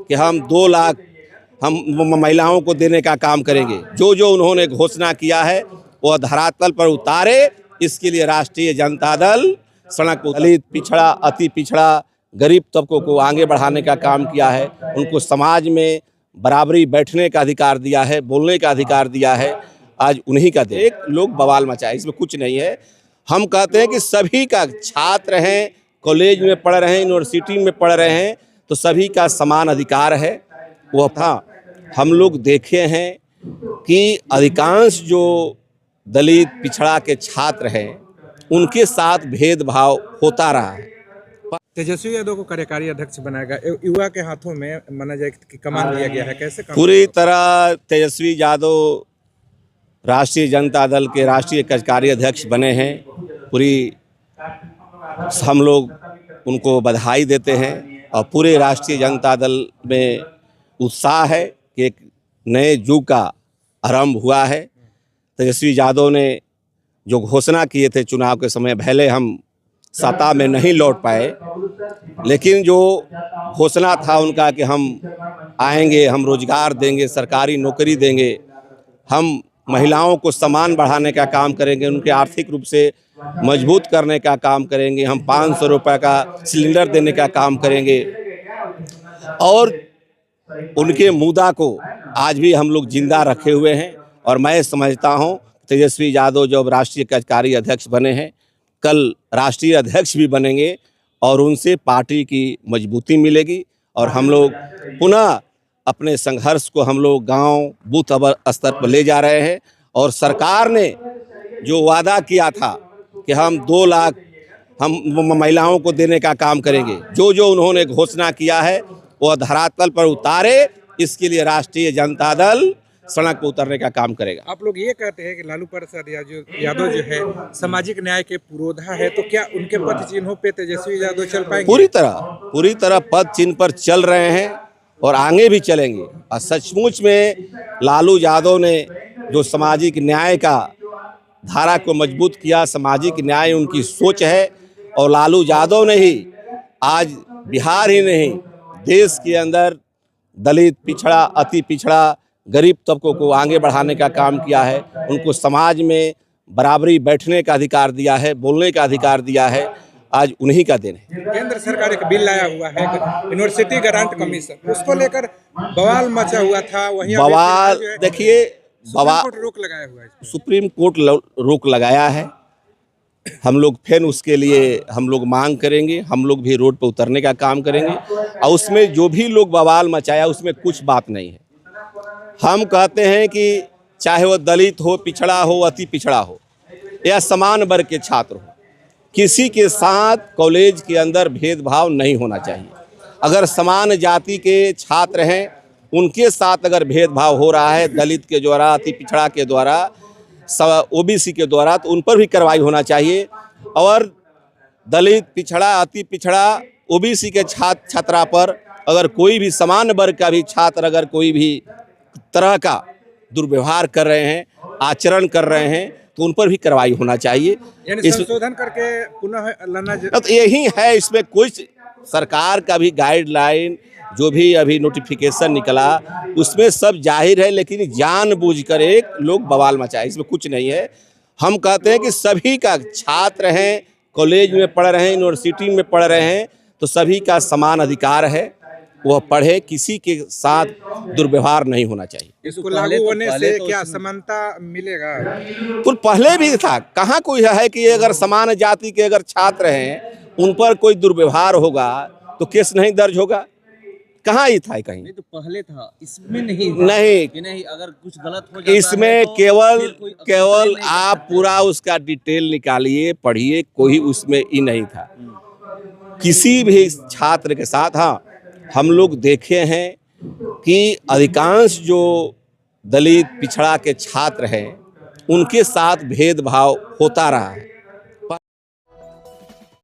कि हम 2 लाख हम महिलाओं को देने का काम करेंगे। जो जो उन्होंने घोषणा किया है वो धरातल पर उतारे, इसके लिए राष्ट्रीय जनता दल सड़क पर दलित, पिछड़ा, अति पिछड़ा, गरीब तबकों को आगे बढ़ाने का काम किया है। उनको समाज में बराबरी बैठने का अधिकार दिया है, बोलने का अधिकार दिया है। आज उन्हीं का दिन एक लोग बवाल मचाए, इसमें कुछ नहीं है। हम कहते हैं कि सभी का, छात्र हैं, कॉलेज में पढ़ रहे हैं, यूनिवर्सिटी में पढ़ रहे हैं, तो सभी का समान अधिकार है। वो था हम लोग देखे हैं कि अधिकांश जो दलित पिछड़ा के छात्र हैं उनके साथ भेदभाव होता रहा है। तेजस्वी यादव को कार्यकारी अध्यक्ष बनाया गया, युवा के हाथों में माना जाए कि कमान दिया गया है, कैसे पूरी तरह तेजस्वी यादव राष्ट्रीय जनता दल के राष्ट्रीय कार्यकारी अध्यक्ष बने हैं। पूरी हम लोग उनको बधाई देते हैं और पूरे राष्ट्रीय जनता दल में उत्साह है कि एक नए युग का आरंभ हुआ है। तेजस्वी यादव ने जो घोषणा किए थे चुनाव के समय, भले हम सत्ता में नहीं लौट पाए, लेकिन जो घोषणा था उनका कि हम आएंगे, हम रोजगार देंगे, सरकारी नौकरी देंगे, हम महिलाओं को सम्मान बढ़ाने का काम करेंगे, उनके आर्थिक रूप से मजबूत करने का काम करेंगे, हम 500 रुपये का सिलेंडर देने का काम करेंगे। और उनके मुद्दा को आज भी हम लोग जिंदा रखे हुए हैं। और मैं समझता हूं तेजस्वी यादव जब राष्ट्रीय कार्यकारी अध्यक्ष बने हैं, कल राष्ट्रीय अध्यक्ष भी बनेंगे और उनसे पार्टी की मजबूती मिलेगी और हम लोग पुनः अपने संघर्ष को हम लोग गांव बूथ स्तर पर ले जा रहे हैं। और सरकार ने जो वादा किया था कि हम 2 लाख हम महिलाओं को देने का काम करेंगे, जो जो उन्होंने घोषणा किया है वो धरातल पर उतारे, इसके लिए राष्ट्रीय जनता दल सड़क पर उतरने का काम करेगा। आप लोग ये कहते हैं कि लालू प्रसाद यादव जो है सामाजिक न्याय के पुरोधा है, तो क्या उनके पद चिन्हों पे तेजस्वी यादव चल पाएंगे? पूरी तरह पद चिन्ह पर चल रहे हैं और आगे भी चलेंगे। और सचमुच में लालू यादव ने जो सामाजिक न्याय का धारा को मजबूत किया, सामाजिक न्याय उनकी सोच है। और लालू यादव ने ही आज बिहार ही नहीं देश के अंदर दलित, पिछड़ा, अति पिछड़ा, गरीब तबकों को आगे बढ़ाने का काम किया है। उनको समाज में बराबरी बैठने का अधिकार दिया है, बोलने का अधिकार दिया है। आज उन्हीं का दिन है। केंद्र सरकार एक बिल लाया हुआ है, यूनिवर्सिटी ग्रांट कमीशन, उसको लेकर बवाल मचा हुआ था। वहीं बवाल देखिए, बवाल रोक लगाया हुआ है, सुप्रीम कोर्ट रोक लगाया है। हम लोग फिर उसके लिए हम लोग मांग करेंगे, हम लोग भी रोड पर उतरने का काम करेंगे। और उसमें जो भी लोग बवाल मचाया उसमें कुछ बात नहीं है। हम कहते हैं कि चाहे वो दलित हो, पिछड़ा हो, अति पिछड़ा हो या समान वर्ग के छात्र हो, किसी के साथ कॉलेज के अंदर भेदभाव नहीं होना चाहिए। अगर समान जाति के छात्र हैं उनके साथ अगर भेदभाव हो रहा है दलित के द्वारा, अति पिछड़ा के द्वारा, ओबीसी के द्वारा, तो उन पर भी कार्रवाई होना चाहिए। और दलित, पिछड़ा, अति पिछड़ा, ओबीसी के छात्रा पर अगर कोई भी समान वर्ग का भी छात्र अगर कोई भी तरह का दुर्व्यवहार कर रहे हैं, आचरण कर रहे हैं, तो उन पर भी कार्रवाई होना चाहिए। यानी संशोधन करके पुनः लाना तो यही है। इसमें कुछ सरकार का भी गाइडलाइन जो भी अभी नोटिफिकेशन निकला उसमें सब जाहिर है, लेकिन जानबूझकर एक लोग बवाल मचाए, इसमें कुछ नहीं है। हम कहते हैं कि सभी का, छात्र हैं, कॉलेज में पढ़ रहे हैं, यूनिवर्सिटी में पढ़ रहे हैं, तो सभी का समान अधिकार है, वह पढ़े, किसी के साथ दुर्व्यवहार नहीं होना चाहिए। इसको लागू होने से क्या समानता मिलेगा? तो पहले भी था, कहाँ कोई है कि अगर समान जाति के अगर छात्र हैं उन पर कोई दुर्व्यवहार होगा तो केस नहीं दर्ज होगा? कहाँ ही था? कहीं नहीं, तो पहले था, इसमें नहीं नहीं, अगर कुछ गलत हो जाता इसमें है तो केवल आप पूरा उसका डिटेल निकालिए, पढ़िए, कोई उसमें ही नहीं था किसी भी छात्र के साथ। हाँ, हम लोग देखे हैं कि अधिकांश जो दलित, पिछड़ा के छात्र हैं उनके साथ भेदभाव होता रहा है।